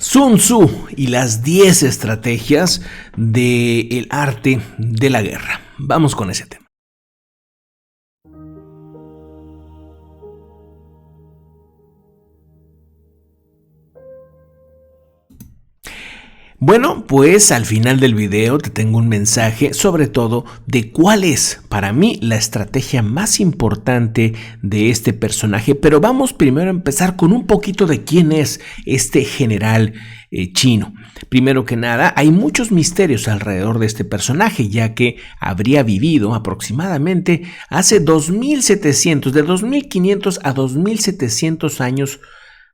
Sun Tzu y las 10 estrategias del arte de la guerra. Vamos con ese tema. Bueno, pues al final del video te tengo un mensaje sobre todo de cuál es para mí la estrategia más importante de este personaje, pero vamos primero a empezar con un poquito de quién es este general chino. Primero que nada, hay muchos misterios alrededor de este personaje, ya que habría vivido aproximadamente hace de 2500 a 2700 años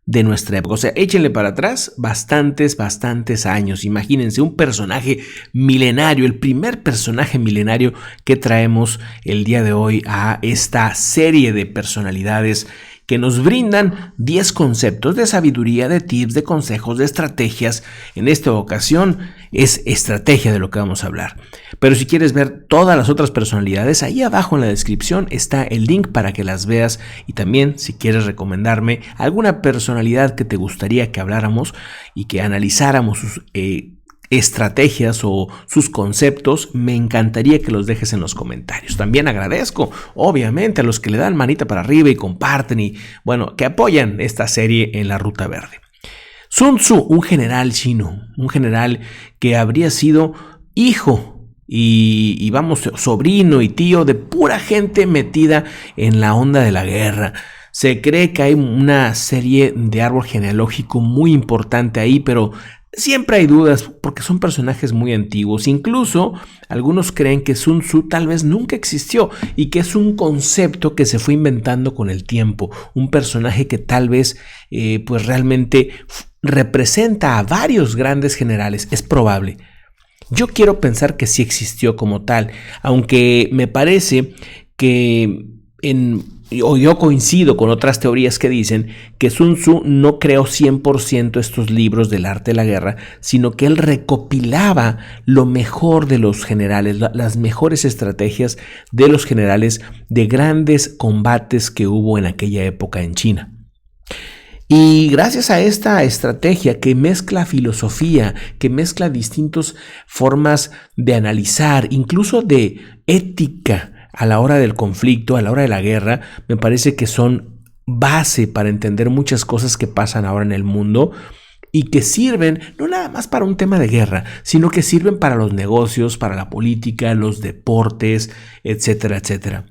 de nuestra época. O sea, échenle para atrás bastantes años. Imagínense, un personaje milenario, el primer personaje milenario que traemos el día de hoy a esta serie de personalidades que nos brindan 10 conceptos de sabiduría, de tips, de consejos, de estrategias. En esta ocasión es estrategia de lo que vamos a hablar. Pero si quieres ver todas las otras personalidades, ahí abajo en la descripción está el link para que las veas. Y también, si quieres recomendarme alguna personalidad que te gustaría que habláramos y que analizáramos sus estrategias o sus conceptos, me encantaría que los dejes en los comentarios. También agradezco, obviamente, a los que le dan manita para arriba y comparten y, bueno, que apoyan esta serie en la Ruta Verde. Sun Tzu, un general chino, un general que habría sido hijo y vamos, sobrino y tío de pura gente metida en la onda de la guerra. Se cree que hay una serie de árbol genealógico muy importante ahí, pero siempre hay dudas porque son personajes muy antiguos. Incluso algunos creen que Sun Tzu tal vez nunca existió y que es un concepto que se fue inventando con el tiempo. Un personaje que tal vez pues realmente representa a varios grandes generales. Es probable. Yo quiero pensar que sí existió como tal, aunque me parece que yo coincido con otras teorías que dicen que Sun Tzu no creó 100% estos libros del arte de la guerra, sino que él recopilaba lo mejor de los generales, las mejores estrategias de los generales de grandes combates que hubo en aquella época en China. Y gracias a esta estrategia que mezcla filosofía, que mezcla distintas formas de analizar, incluso de ética, a la hora del conflicto, a la hora de la guerra, me parece que son base para entender muchas cosas que pasan ahora en el mundo y que sirven no nada más para un tema de guerra, sino que sirven para los negocios, para la política, los deportes, etcétera, etcétera.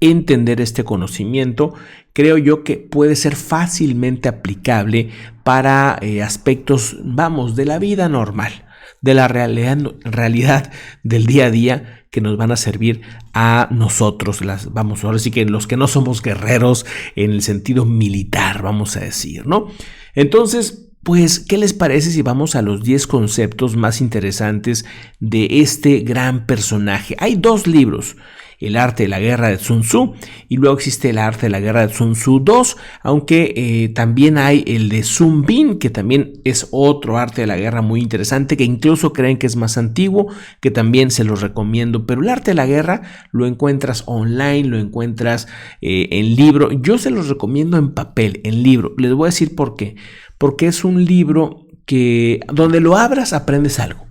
Entender este conocimiento creo yo que puede ser fácilmente aplicable para aspectos, vamos, de la vida normal, de la realidad del día a día, que nos van a servir a nosotros, vamos, ahora sí que los que no somos guerreros en el sentido militar, vamos a decir, ¿no? Entonces, pues, ¿qué les parece si vamos a los 10 conceptos más interesantes de este gran personaje? Hay 2 libros. El arte de la guerra de Sun Tzu y luego existe el arte de la guerra de Sun Tzu 2, aunque también hay el de Sun Bin, que también es otro arte de la guerra muy interesante, que incluso creen que es más antiguo, que también se los recomiendo, pero el arte de la guerra lo encuentras online, lo encuentras en libro. Yo se los recomiendo en papel, en libro. Les voy a decir por qué. Porque es un libro que donde lo abras aprendes algo.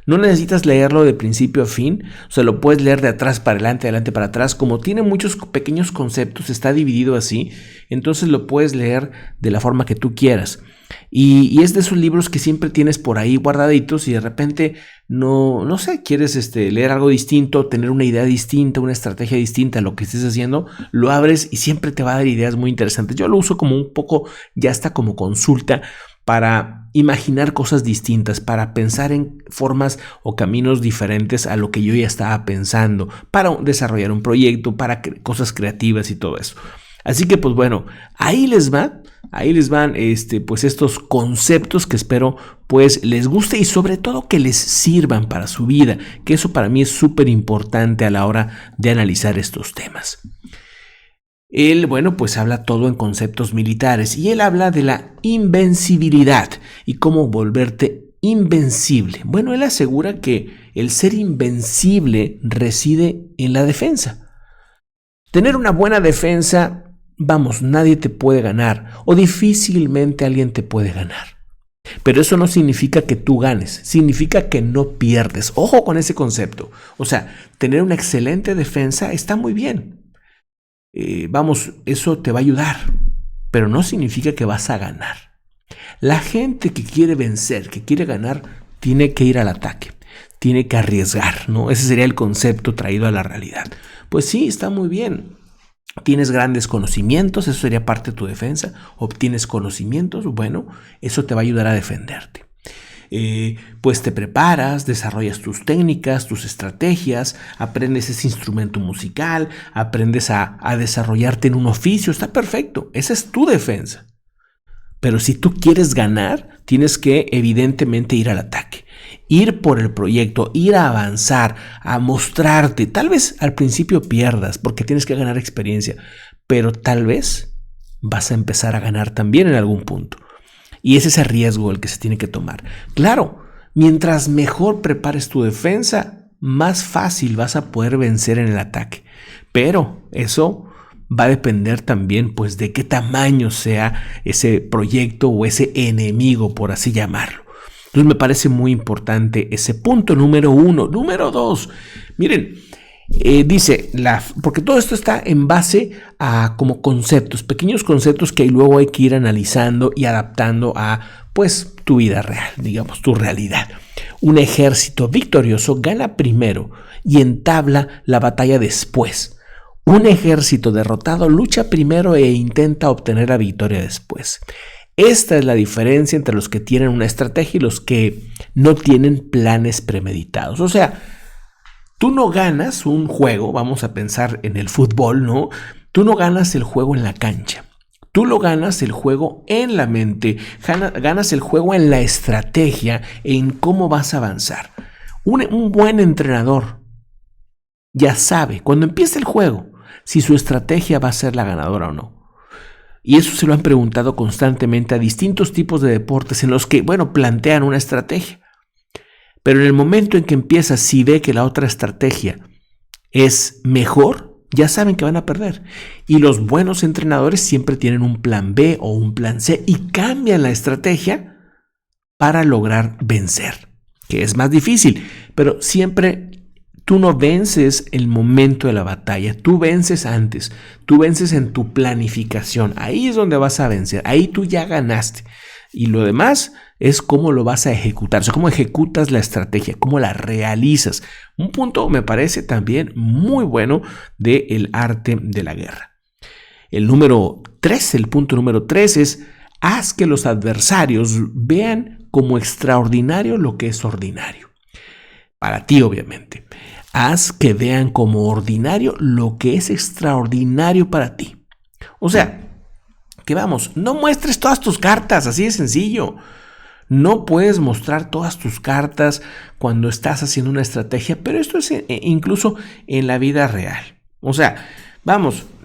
No necesitas leerlo de principio a fin, o sea, lo puedes leer de atrás para adelante, adelante para atrás. Como tiene muchos pequeños conceptos, está dividido así, entonces lo puedes leer de la forma que tú quieras. Y es de esos libros que siempre tienes por ahí guardaditos y de repente no sé, quieres leer algo distinto, tener una idea distinta, una estrategia distinta a lo que estés haciendo, lo abres y siempre te va a dar ideas muy interesantes. Yo lo uso como un poco, ya está como consulta, para imaginar cosas distintas, para pensar en formas o caminos diferentes a lo que yo ya estaba pensando, para desarrollar un proyecto, para cosas creativas y todo eso. Así que pues bueno, ahí les van pues estos conceptos que espero pues les guste y sobre todo que les sirvan para su vida, que eso para mí es súper importante a la hora de analizar estos temas. Él, bueno, pues habla todo en conceptos militares y él habla de la invencibilidad y cómo volverte invencible. Bueno, él asegura que el ser invencible reside en la defensa. Tener una buena defensa, vamos, nadie te puede ganar o difícilmente alguien te puede ganar. Pero eso no significa que tú ganes, significa que no pierdes. Ojo con ese concepto. O sea, tener una excelente defensa está muy bien. Eso te va a ayudar, pero no significa que vas a ganar. La gente que quiere vencer, que quiere ganar, tiene que ir al ataque, tiene que arriesgar, ¿no? Ese sería el concepto traído a la realidad. Pues sí, está muy bien. Tienes grandes conocimientos, eso sería parte de tu defensa. Obtienes conocimientos, bueno, eso te va a ayudar a defenderte. Pues te preparas, desarrollas tus técnicas, tus estrategias, aprendes ese instrumento musical, aprendes a desarrollarte en un oficio, está perfecto, esa es tu defensa. Pero si tú quieres ganar, tienes que evidentemente ir al ataque, ir por el proyecto, ir a avanzar, a mostrarte. Tal vez al principio pierdas porque tienes que ganar experiencia, pero tal vez vas a empezar a ganar también en algún punto. Y ese es el riesgo el que se tiene que tomar. Claro, mientras mejor prepares tu defensa, más fácil vas a poder vencer en el ataque. Pero eso va a depender también, pues, de qué tamaño sea ese proyecto o ese enemigo, por así llamarlo. Entonces me parece muy importante ese punto número 1. Número 2, miren, porque todo esto está en base a como conceptos, pequeños conceptos que luego hay que ir analizando y adaptando a, pues, tu vida real, digamos, tu realidad. Un ejército victorioso gana primero y entabla la batalla después. Un ejército derrotado lucha primero e intenta obtener la victoria después. Esta es la diferencia entre los que tienen una estrategia y los que no tienen planes premeditados. O sea, tú no ganas un juego, vamos a pensar en el fútbol, ¿no? Tú no ganas el juego en la cancha. Tú lo ganas el juego en la mente, ganas el juego en la estrategia, en cómo vas a avanzar. Un buen entrenador ya sabe, cuando empieza el juego, si su estrategia va a ser la ganadora o no. Y eso se lo han preguntado constantemente a distintos tipos de deportes en los que, bueno, plantean una estrategia. Pero en el momento en que empieza, si ve que la otra estrategia es mejor, ya saben que van a perder. Y los buenos entrenadores siempre tienen un plan B o un plan C y cambian la estrategia para lograr vencer, que es más difícil, pero siempre tú no vences el momento de la batalla, tú vences antes, tú vences en tu planificación, ahí es donde vas a vencer, ahí tú ya ganaste. Y lo demás es cómo lo vas a ejecutar, o sea, cómo ejecutas la estrategia, cómo la realizas. Un punto me parece también muy bueno del arte de la guerra. El punto número 3 es: haz que los adversarios vean como extraordinario lo que es ordinario. Para ti, obviamente. Haz que vean como ordinario lo que es extraordinario para ti. O sea, que no muestres todas tus cartas, así de sencillo. No puedes mostrar todas tus cartas cuando estás haciendo una estrategia, pero esto es incluso en la vida real. O sea,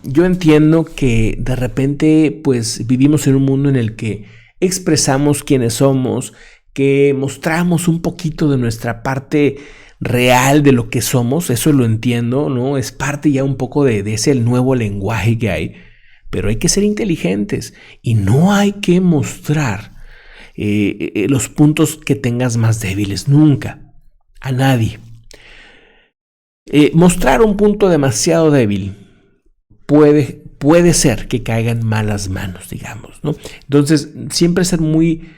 yo entiendo que de repente pues vivimos en un mundo en el que expresamos quiénes somos, que mostramos un poquito de nuestra parte real de lo que somos, eso lo entiendo, ¿no? Es parte ya un poco de ese nuevo lenguaje que hay. Pero hay que ser inteligentes y no hay que mostrar los puntos que tengas más débiles, nunca, a nadie. Mostrar un punto demasiado débil puede ser que caiga en malas manos, digamos, ¿no? Entonces, siempre ser muy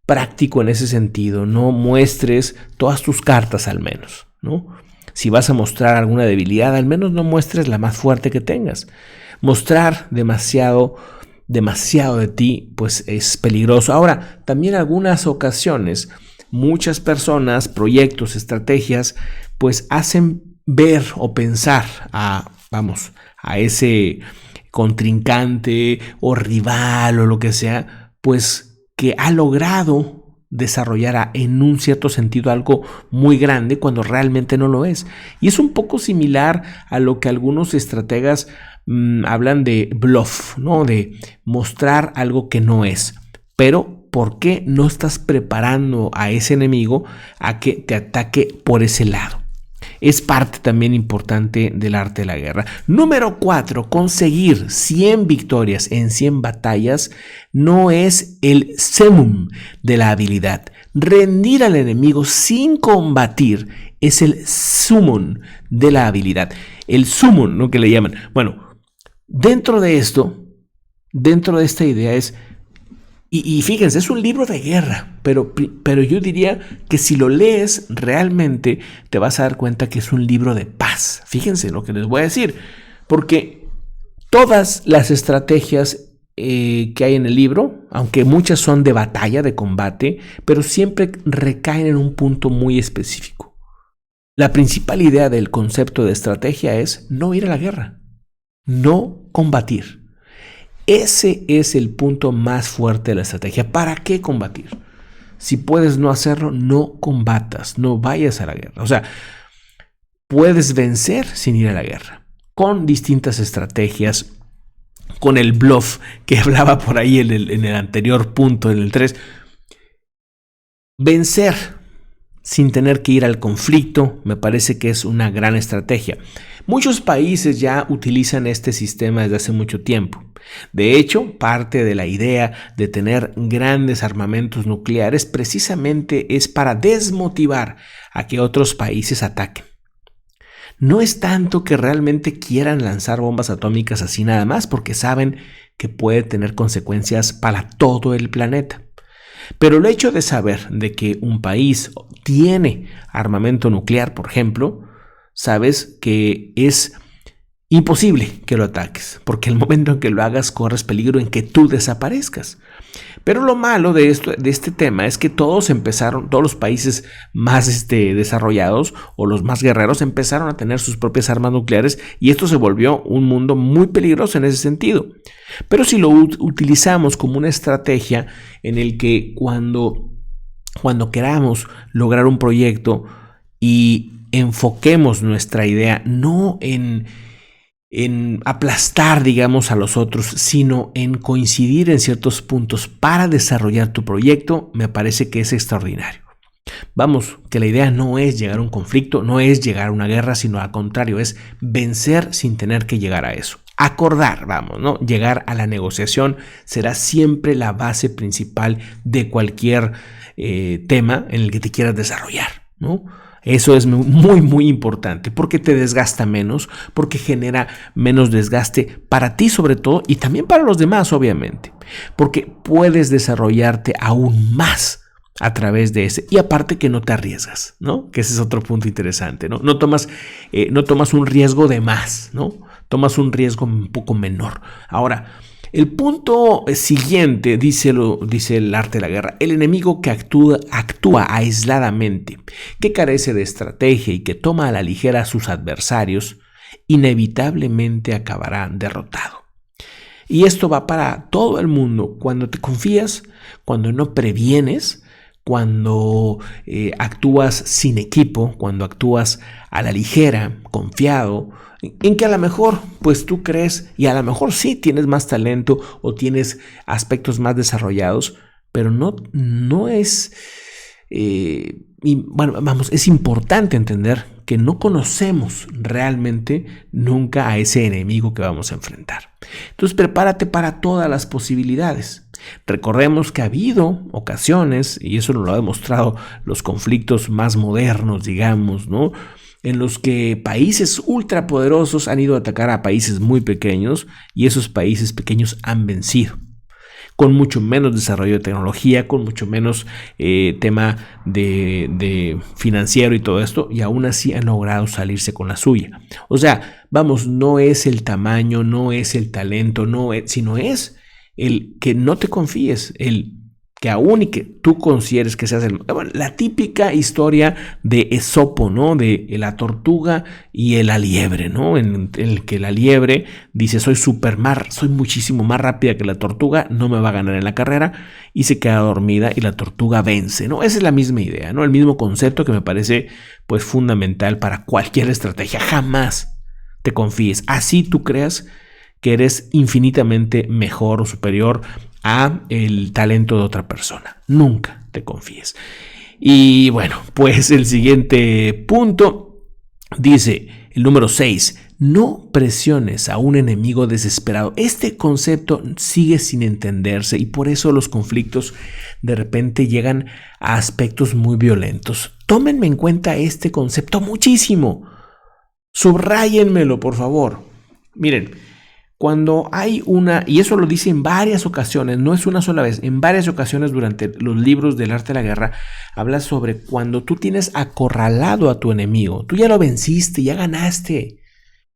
práctico en ese sentido, no muestres todas tus cartas al menos, ¿no? Si vas a mostrar alguna debilidad, al menos no muestres la más fuerte que tengas. Mostrar demasiado de ti, pues es peligroso. Ahora, también en algunas ocasiones, muchas personas, proyectos, estrategias, pues hacen ver o pensar a ese contrincante o rival o lo que sea, pues que ha logrado desarrollar en un cierto sentido algo muy grande cuando realmente no lo es. Y es un poco similar a lo que algunos estrategas hablan de bluff, ¿no? De mostrar algo que no es. Pero, ¿por qué no estás preparando a ese enemigo a que te ataque por ese lado? es parte también importante del arte de la guerra. Número 4, conseguir 100 victorias en 100 batallas no es el summum de la habilidad. Rendir al enemigo sin combatir es el summum de la habilidad. El summum, ¿no?, que le llaman. Bueno, dentro de esto, dentro de esta idea es... Y fíjense, es un libro de guerra, pero yo diría que si lo lees realmente te vas a dar cuenta que es un libro de paz. Fíjense lo que les voy a decir, porque todas las estrategias que hay en el libro, aunque muchas son de batalla, de combate, pero siempre recaen en un punto muy específico. La principal idea del concepto de estrategia es no ir a la guerra, no combatir. Ese es el punto más fuerte de la estrategia. ¿Para qué combatir? Si puedes no hacerlo, no combatas, no vayas a la guerra. O sea, puedes vencer sin ir a la guerra, con distintas estrategias, con el bluff que hablaba por ahí en el anterior punto, en el 3. Vencer sin tener que ir al conflicto me parece que es una gran estrategia. Muchos países ya utilizan este sistema desde hace mucho tiempo. De hecho, parte de la idea de tener grandes armamentos nucleares precisamente es para desmotivar a que otros países ataquen. No es tanto que realmente quieran lanzar bombas atómicas así nada más, porque saben que puede tener consecuencias para todo el planeta. Pero el hecho de saber de que un país tiene armamento nuclear, por ejemplo, sabes que es imposible que lo ataques, porque el momento en que lo hagas corres peligro en que tú desaparezcas. Pero lo malo de este tema es que todos los países más desarrollados o los más guerreros empezaron a tener sus propias armas nucleares y esto se volvió un mundo muy peligroso en ese sentido. Pero si lo utilizamos como una estrategia en el que cuando queramos lograr un proyecto y enfoquemos nuestra idea no en aplastar, digamos, a los otros, sino en coincidir en ciertos puntos para desarrollar tu proyecto, me parece que es extraordinario. Vamos, que la idea no es llegar a un conflicto, no es llegar a una guerra, sino al contrario, es vencer sin tener que llegar a eso. Acordar, vamos, ¿no? Llegar a la negociación será siempre la base principal de cualquier tema en el que te quieras desarrollar, ¿no? Eso es muy, muy importante porque te desgasta menos, porque genera menos desgaste para ti sobre todo y también para los demás, obviamente, porque puedes desarrollarte aún más a través de ese y aparte que no te arriesgas, ¿no? Que ese es otro punto interesante, ¿no? No tomas un riesgo de más, ¿no? Tomas un riesgo un poco menor. Ahora, el punto siguiente dice el arte de la guerra: el enemigo que actúa aisladamente, que carece de estrategia y que toma a la ligera a sus adversarios, inevitablemente acabará derrotado. Y esto va para todo el mundo. Cuando te confías, cuando no previenes, cuando actúas sin equipo, cuando actúas a la ligera, confiado, en que a lo mejor pues tú crees y a lo mejor sí tienes más talento o tienes aspectos más desarrollados, pero no es... es importante entender que no conocemos realmente nunca a ese enemigo que vamos a enfrentar. Entonces prepárate para todas las posibilidades. Recordemos que ha habido ocasiones, y eso nos lo ha demostrado los conflictos más modernos, digamos, ¿no?, en los que países ultrapoderosos han ido a atacar a países muy pequeños y esos países pequeños han vencido, con mucho menos desarrollo de tecnología, con mucho menos tema de financiero y todo esto, y aún así han logrado salirse con la suya. O sea, vamos, no es el tamaño, no es el talento, sino es el que no te confíes, el que aún y que tú consideres que seas la típica historia de Esopo, ¿no? De la tortuga y la liebre, ¿no? En el que la liebre dice: soy muchísimo más rápida que la tortuga, no me va a ganar en la carrera, y se queda dormida y la tortuga vence, ¿no? Esa es la misma idea, ¿no? El mismo concepto que me parece pues fundamental para cualquier estrategia. Jamás te confíes, así tú creas que eres infinitamente mejor o superior a el talento de otra persona. Nunca te confíes. Y bueno, pues el siguiente punto Dice el número 6, no presiones a un enemigo desesperado. Este concepto sigue sin entenderse y por eso los conflictos de repente llegan a aspectos muy violentos. Tómenme en cuenta este concepto muchísimo. Subráyenmelo, por favor. Miren, cuando hay y eso lo dice en varias ocasiones, no es una sola vez, en varias ocasiones durante los libros del arte de la guerra, habla sobre cuando tú tienes acorralado a tu enemigo, tú ya lo venciste, ya ganaste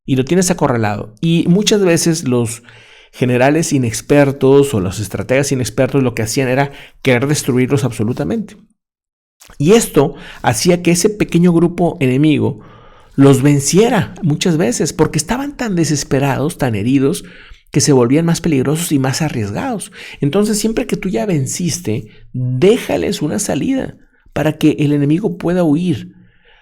y lo tienes acorralado. Y muchas veces los generales inexpertos o los estrategas inexpertos lo que hacían era querer destruirlos absolutamente. Y esto hacía que ese pequeño grupo enemigo los venciera muchas veces porque estaban tan desesperados, tan heridos, que se volvían más peligrosos y más arriesgados. Entonces, siempre que tú ya venciste, déjales una salida para que el enemigo pueda huir.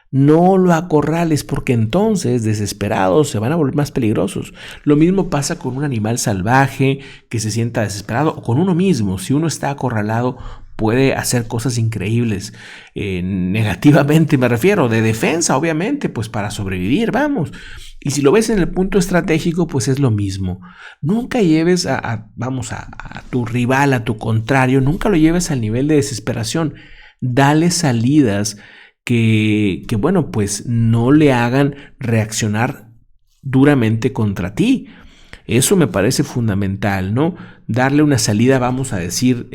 No lo acorrales porque entonces, desesperados, se van a volver más peligrosos. Lo mismo pasa con un animal salvaje que se sienta desesperado o con uno mismo. Si uno está acorralado, puede hacer cosas increíbles, negativamente me refiero, de defensa obviamente, pues para sobrevivir, vamos. Y si lo ves en el punto estratégico, pues es lo mismo. Nunca lleves a tu rival, a tu contrario, nunca lo lleves al nivel de desesperación. Dale salidas que bueno, pues no le hagan reaccionar duramente contra ti. Eso me parece fundamental, ¿no? Darle una salida, vamos a decir,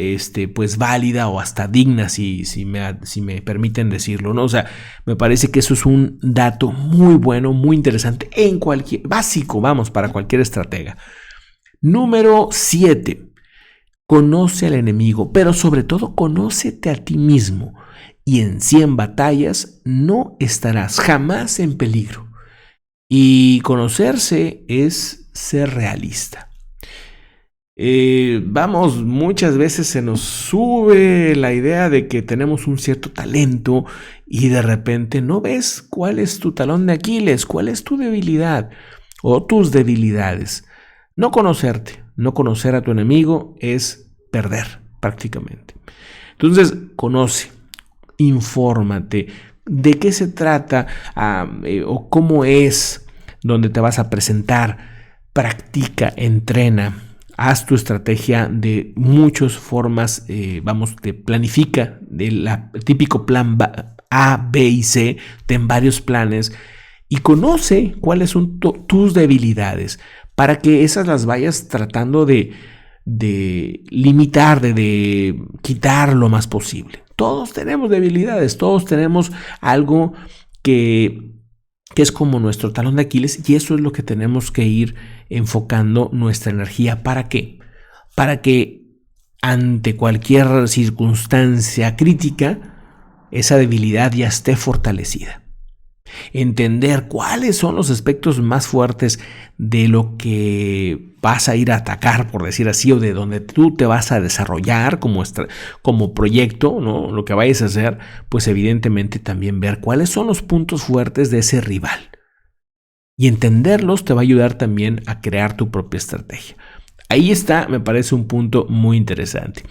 pues válida o hasta digna, si me permiten decirlo, ¿no? O sea, me parece que eso es un dato muy bueno, muy interesante, básico, vamos, para cualquier estratega. Número 7. Conoce al enemigo, pero sobre todo conócete a ti mismo. Y en 100 batallas no estarás jamás en peligro. Y conocerse es ser realista. Muchas veces se nos sube la idea de que tenemos un cierto talento y de repente no ves cuál es tu talón de Aquiles, cuál es tu debilidad o tus debilidades. No conocerte, no conocer a tu enemigo es perder prácticamente. Entonces, conoce, infórmate de qué se trata o cómo es donde te vas a presentar. Practica, entrena, haz tu estrategia de muchas formas, te planifica el típico plan A, B y C, ten varios planes y conoce cuáles son tus debilidades para que esas las vayas tratando de limitar, de quitar lo más posible. Todos tenemos debilidades, todos tenemos algo que es como nuestro talón de Aquiles y eso es lo que tenemos que ir enfocando nuestra energía. ¿Para qué? Para que ante cualquier circunstancia crítica esa debilidad ya esté fortalecida. Entender cuáles son los aspectos más fuertes de lo que vas a ir a atacar, por decir así, o de donde tú te vas a desarrollar como proyecto, ¿no? Lo que vayas a hacer, pues evidentemente también ver cuáles son los puntos fuertes de ese rival. Y entenderlos te va a ayudar también a crear tu propia estrategia. Ahí está, me parece un punto muy interesante.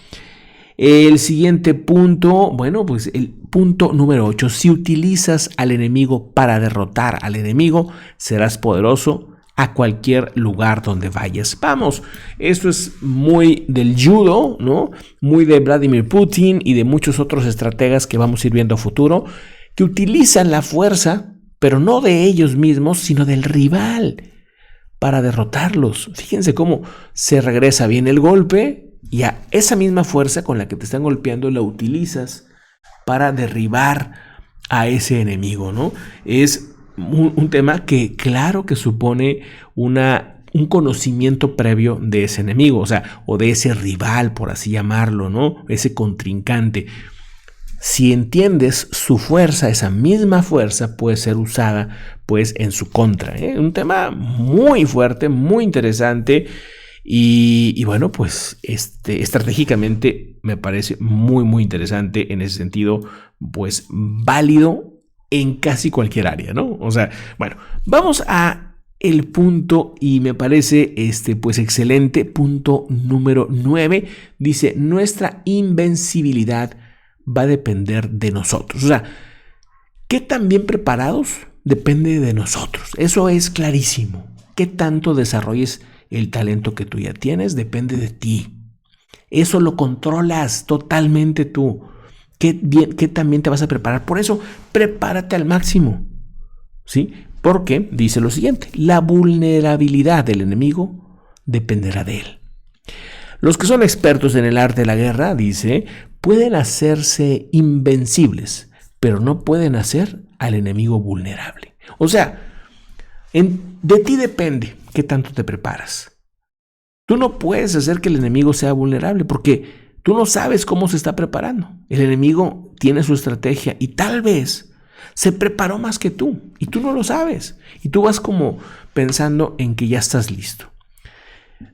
El siguiente punto, bueno, pues el punto número 8. Si utilizas al enemigo para derrotar al enemigo, serás poderoso a cualquier lugar donde vayas. Vamos, esto es muy del judo, ¿no? Muy de Vladimir Putin y de muchos otros estrategas que vamos a ir viendo a futuro, que utilizan la fuerza, pero no de ellos mismos, sino del rival para derrotarlos. Fíjense cómo se regresa bien el golpe y a esa misma fuerza con la que te están golpeando la utilizas para derribar a ese enemigo, ¿no? Es un tema que claro que supone un conocimiento previo de ese enemigo, o de ese rival, por así llamarlo, ¿no? Ese contrincante. Si entiendes su fuerza, esa misma fuerza puede ser usada pues en su contra, ¿eh? Un tema muy fuerte, muy interesante y bueno, pues estratégicamente me parece muy muy interesante en ese sentido, pues válido en casi cualquier área, ¿no? O sea, bueno, vamos a el punto y me parece pues excelente. Punto número 9 dice: nuestra invencibilidad va a depender de nosotros. O sea, ¿qué tan bien preparados depende de nosotros. Eso es clarísimo. ¿Qué tanto desarrolles el talento que tú ya tienes? Depende de ti. Eso lo controlas totalmente tú. ¿Qué también te vas a preparar? Por eso, prepárate al máximo. ¿Sí? Porque dice lo siguiente: la vulnerabilidad del enemigo dependerá de él. Los que son expertos en el arte de la guerra, dice, pueden hacerse invencibles, pero no pueden hacer al enemigo vulnerable. O sea, de ti depende qué tanto te preparas. Tú no puedes hacer que el enemigo sea vulnerable porque tú no sabes cómo se está preparando. El enemigo tiene su estrategia y tal vez se preparó más que tú y tú no lo sabes. Y tú vas como pensando en que ya estás listo.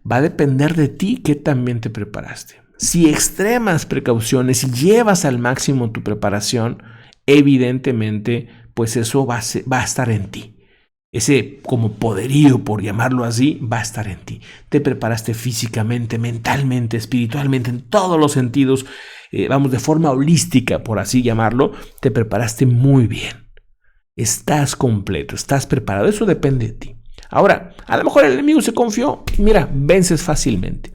Va a depender de ti qué también te preparaste. Si extremas precauciones y llevas al máximo tu preparación, evidentemente, pues eso va a estar en ti. Ese como poderío, por llamarlo así, va a estar en ti. Te preparaste físicamente, mentalmente, espiritualmente, en todos los sentidos, de forma holística, por así llamarlo, te preparaste muy bien. Estás completo, estás preparado, eso depende de ti. Ahora, a lo mejor el enemigo se confió, mira, vences fácilmente,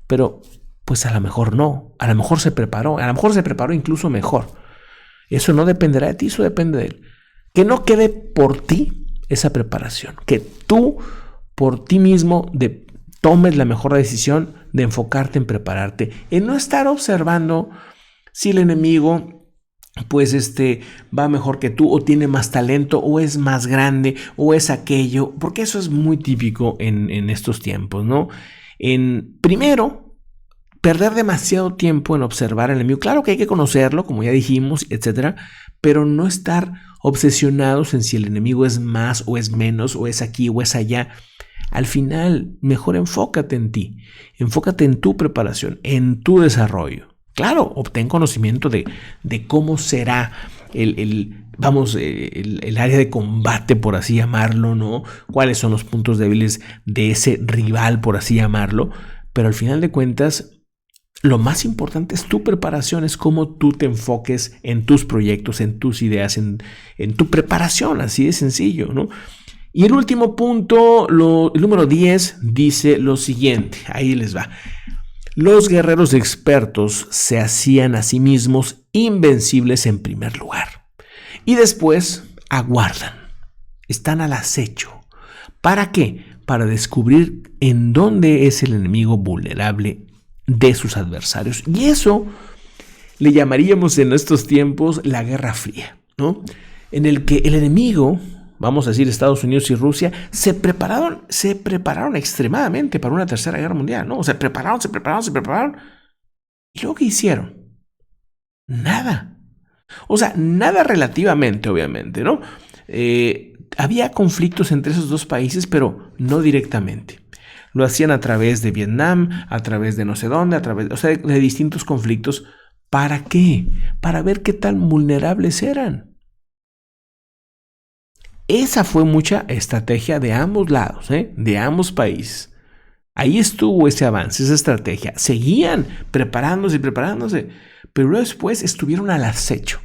pero pues a lo mejor no, a lo mejor se preparó incluso mejor. Eso no dependerá de ti, eso depende de él. Que no quede por ti esa preparación, que tú por ti mismo tomes la mejor decisión de enfocarte en prepararte, en no estar observando si el enemigo pues va mejor que tú o tiene más talento o es más grande o es aquello, porque eso es muy típico en estos tiempos, ¿no? Primero, perder demasiado tiempo en observar al enemigo. Claro que hay que conocerlo, como ya dijimos, etcétera, pero no estar obsesionados en si el enemigo es más o es menos o es aquí o es allá. Al final, mejor enfócate en ti, enfócate en tu preparación, en tu desarrollo. Claro, obtén conocimiento de cómo será el área de combate, por así llamarlo, ¿no? Cuáles son los puntos débiles de ese rival, por así llamarlo. Pero al final de cuentas, lo más importante es tu preparación, es cómo tú te enfoques en tus proyectos, en tus ideas, en tu preparación, así de sencillo, ¿no? Y el último punto, el número 10, dice lo siguiente, ahí les va. Los guerreros expertos se hacían a sí mismos invencibles en primer lugar y después aguardan, están al acecho. ¿Para qué? Para descubrir en dónde es el enemigo vulnerable de sus adversarios. Y eso le llamaríamos en estos tiempos la Guerra Fría, ¿no? En el que el enemigo, vamos a decir Estados Unidos y Rusia, se prepararon extremadamente para una tercera guerra mundial, ¿no? Se prepararon. ¿Y luego qué hicieron? Nada. O sea, nada relativamente, obviamente, ¿no? Había conflictos entre esos dos países, pero no directamente. Lo hacían a través de Vietnam, a través de no sé dónde, de distintos conflictos. ¿Para qué? Para ver qué tan vulnerables eran. Esa fue mucha estrategia de ambos lados, de ambos países. Ahí estuvo ese avance, esa estrategia. Seguían preparándose, pero luego después estuvieron al acecho,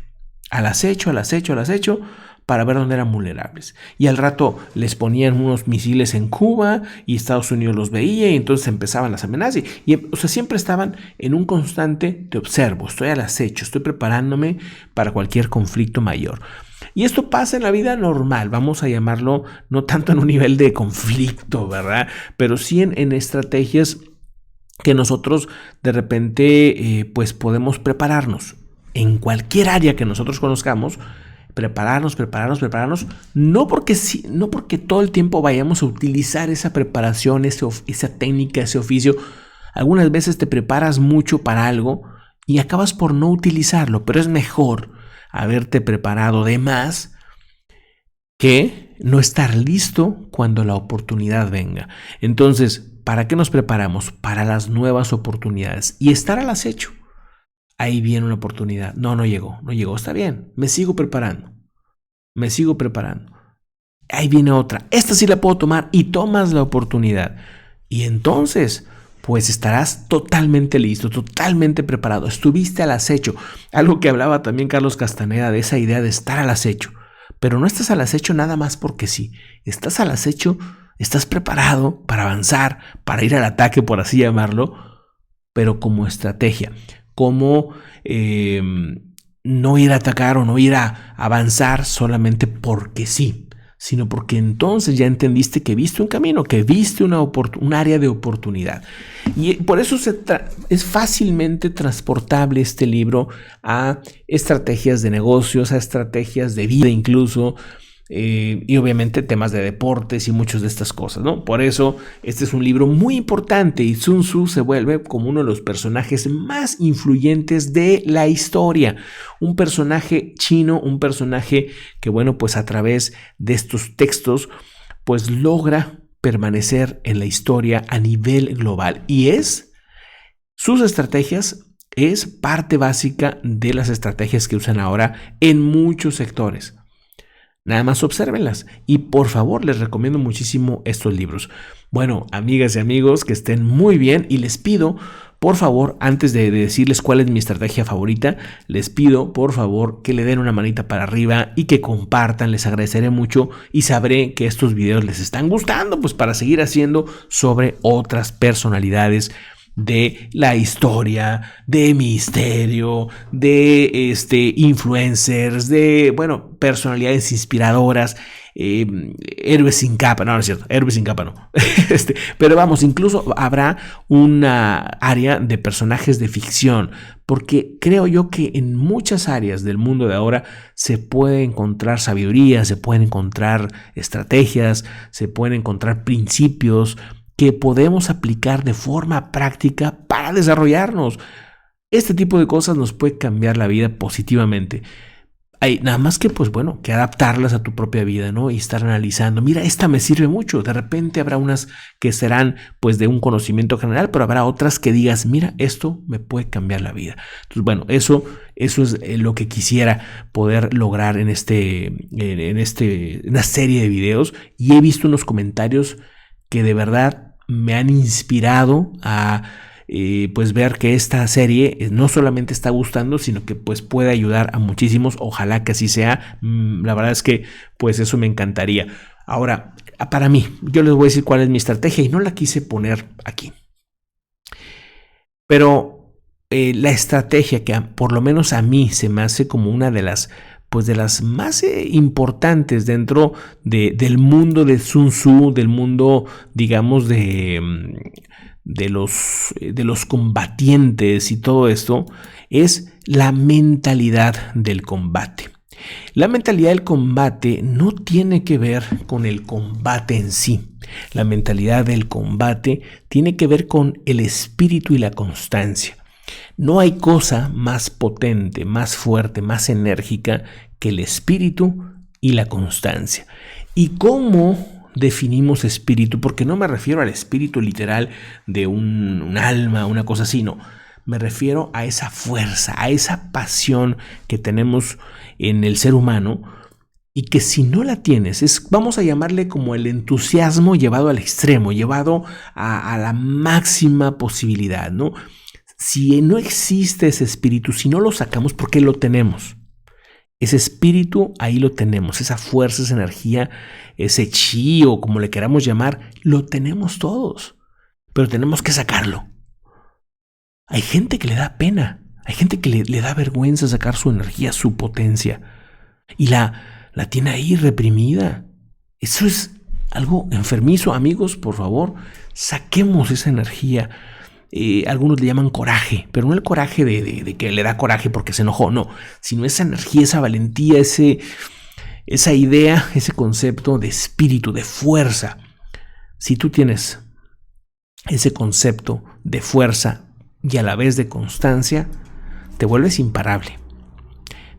para ver dónde eran vulnerables. Y al rato les ponían unos misiles en Cuba y Estados Unidos los veía y entonces empezaban las amenazas. O sea, siempre estaban en un constante te observo, estoy al acecho, estoy preparándome para cualquier conflicto mayor. Y esto pasa en la vida normal, vamos a llamarlo no tanto en un nivel de conflicto, ¿verdad? Pero sí en estrategias que nosotros de repente pues podemos prepararnos en cualquier área que nosotros conozcamos. Prepararnos, no porque todo el tiempo vayamos a utilizar esa preparación, esa técnica, ese oficio. Algunas veces te preparas mucho para algo y acabas por no utilizarlo, pero es mejor haberte preparado de más que no estar listo cuando la oportunidad venga. Entonces, ¿para qué nos preparamos? Para las nuevas oportunidades y estar al acecho. Ahí viene una oportunidad. No llegó, está bien, me sigo preparando. Ahí viene otra, esta sí la puedo tomar y tomas la oportunidad. Y entonces, pues estarás totalmente listo, totalmente preparado. Estuviste al acecho. Algo que hablaba también Carlos Castaneda de esa idea de estar al acecho. pero no estás al acecho nada más porque sí. Estás al acecho, estás preparado para avanzar, para ir al ataque, por así llamarlo, pero como estrategia, como no ir a atacar o no ir a avanzar solamente porque sí, sino porque entonces ya entendiste que viste un camino, que viste un área de oportunidad. Y por eso es fácilmente transportable este libro a estrategias de negocios, a estrategias de vida incluso, y obviamente temas de deportes y muchas de estas cosas, ¿no? Por eso este es un libro muy importante y Sun Tzu se vuelve como uno de los personajes más influyentes de la historia. Un personaje chino, un personaje que, bueno, pues a través de estos textos, pues logra permanecer en la historia a nivel global. Y sus estrategias es parte básica de las estrategias que usan ahora en muchos sectores. Nada más obsérvenlas y por favor les recomiendo muchísimo estos libros. Bueno, amigas y amigos, que estén muy bien y les pido, por favor, antes de decirles cuál es mi estrategia favorita, les pido, por favor, que le den una manita para arriba y que compartan, les agradeceré mucho y sabré que estos videos les están gustando, pues para seguir haciendo sobre otras personalidades de la historia, de misterio, de influencers, de, bueno, personalidades inspiradoras, héroes sin capa, no es cierto, héroes sin capa no, pero vamos, incluso habrá una área de personajes de ficción, porque creo yo que en muchas áreas del mundo de ahora se puede encontrar sabiduría, se pueden encontrar estrategias, se pueden encontrar principios que podemos aplicar de forma práctica para desarrollarnos. Este tipo de cosas nos puede cambiar la vida positivamente. Hay nada más que, pues bueno, que adaptarlas a tu propia vida, ¿no? Y estar analizando, mira, esta me sirve mucho. De repente habrá unas que serán, pues, de un conocimiento general, pero habrá otras que digas, mira, esto me puede cambiar la vida. Entonces, bueno, eso es lo que quisiera poder lograr en una serie de videos. Y he visto unos comentarios que de verdad me han inspirado a pues ver que esta serie no solamente está gustando, sino que pues puede ayudar a muchísimos. Ojalá que así sea. La verdad es que pues eso me encantaría. Ahora, para mí, yo les voy a decir cuál es mi estrategia y no la quise poner aquí. Pero la estrategia que por lo menos a mí se me hace como una de las más importantes dentro del mundo de Sun Tzu, del mundo, digamos, de los combatientes y todo esto, es la mentalidad del combate. La mentalidad del combate no tiene que ver con el combate en sí. La mentalidad del combate tiene que ver con el espíritu y la constancia. No hay cosa más potente, más fuerte, más enérgica que el espíritu y la constancia. ¿Y cómo definimos espíritu? Porque no me refiero al espíritu literal de un alma, una cosa así, no. Me refiero a esa fuerza, a esa pasión que tenemos en el ser humano y que si no la tienes, vamos a llamarle como el entusiasmo llevado al extremo, llevado a la máxima posibilidad, ¿no? Si no existe ese espíritu, si no lo sacamos, ¿por qué lo tenemos? Ese espíritu, ahí lo tenemos, esa fuerza, esa energía, ese chi o como le queramos llamar, lo tenemos todos, pero tenemos que sacarlo. Hay gente que le da pena, hay gente que le da vergüenza sacar su energía, su potencia, y la tiene ahí reprimida. Eso es algo enfermizo, amigos, por favor, saquemos esa energía. Algunos le llaman coraje, pero no el coraje de que le da coraje porque se enojó, no, sino esa energía, esa valentía, esa idea, ese concepto de espíritu, de fuerza. Si tú tienes ese concepto de fuerza y a la vez de constancia, te vuelves imparable.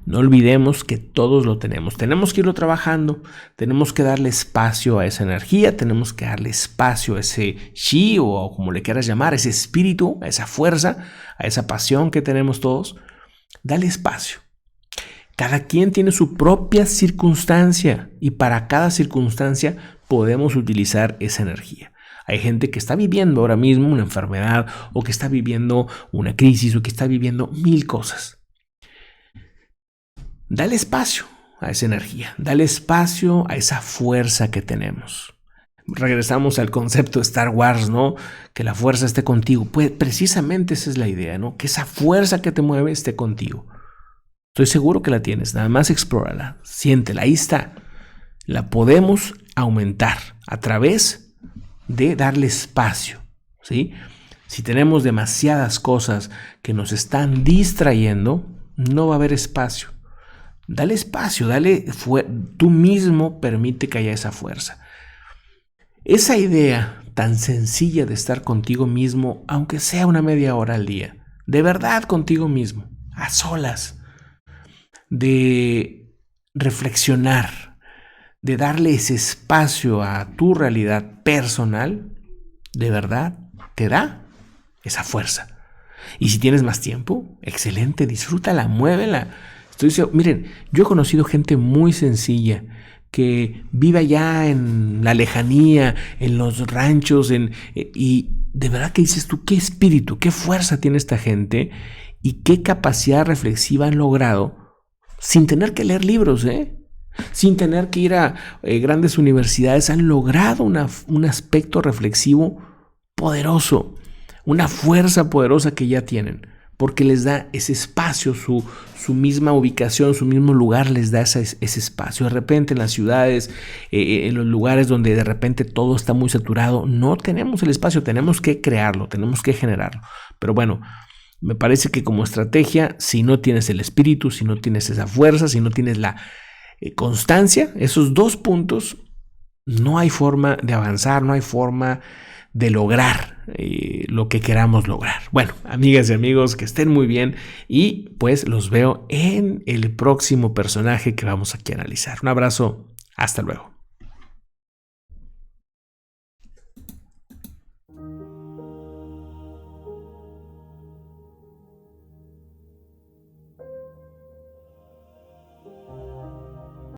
No olvidemos que todos lo tenemos. Tenemos que irlo trabajando, tenemos que darle espacio a esa energía, tenemos que darle espacio a ese chi o como le quieras llamar, ese espíritu, a esa fuerza, a esa pasión que tenemos todos. Dale espacio. Cada quien tiene su propia circunstancia y para cada circunstancia podemos utilizar esa energía. Hay gente que está viviendo ahora mismo una enfermedad o que está viviendo una crisis o que está viviendo mil cosas. Dale espacio, a esa energía, dale espacio a esa fuerza que tenemos. Regresamos al concepto de Star Wars, ¿no? Que la fuerza esté contigo. Pues precisamente esa es la idea, ¿no? Que esa fuerza que te mueve esté contigo. Estoy seguro que la tienes, nada más explórala, siéntela, ahí está. La podemos aumentar a través de darle espacio, ¿sí? Si tenemos demasiadas cosas que nos están distrayendo, no va a haber espacio. Dale espacio, tú mismo permite que haya esa fuerza. Esa idea tan sencilla de estar contigo mismo, aunque sea una media hora al día, de verdad contigo mismo, a solas, de reflexionar, de darle ese espacio a tu realidad personal, de verdad te da esa fuerza. Y si tienes más tiempo, excelente, disfrútala, muévela. Miren, yo he conocido gente muy sencilla que vive allá en la lejanía, en los ranchos, y de verdad que dices tú, qué espíritu, qué fuerza tiene esta gente y qué capacidad reflexiva han logrado sin tener que leer libros, sin tener que ir a grandes universidades. Han logrado un aspecto reflexivo poderoso, una fuerza poderosa que ya tienen, porque les da ese espacio, su misma ubicación, su mismo lugar les da ese espacio. De repente en las ciudades, en los lugares donde de repente todo está muy saturado, no tenemos el espacio, tenemos que crearlo, tenemos que generarlo. Pero bueno, me parece que como estrategia, si no tienes el espíritu, si no tienes esa fuerza, si no tienes la constancia, esos dos puntos, no hay forma de avanzar, no hay forma de lograr lo que queramos lograr. Bueno, amigas y amigos, que estén muy bien y pues los veo en el próximo personaje que vamos aquí a analizar. Un abrazo, hasta luego.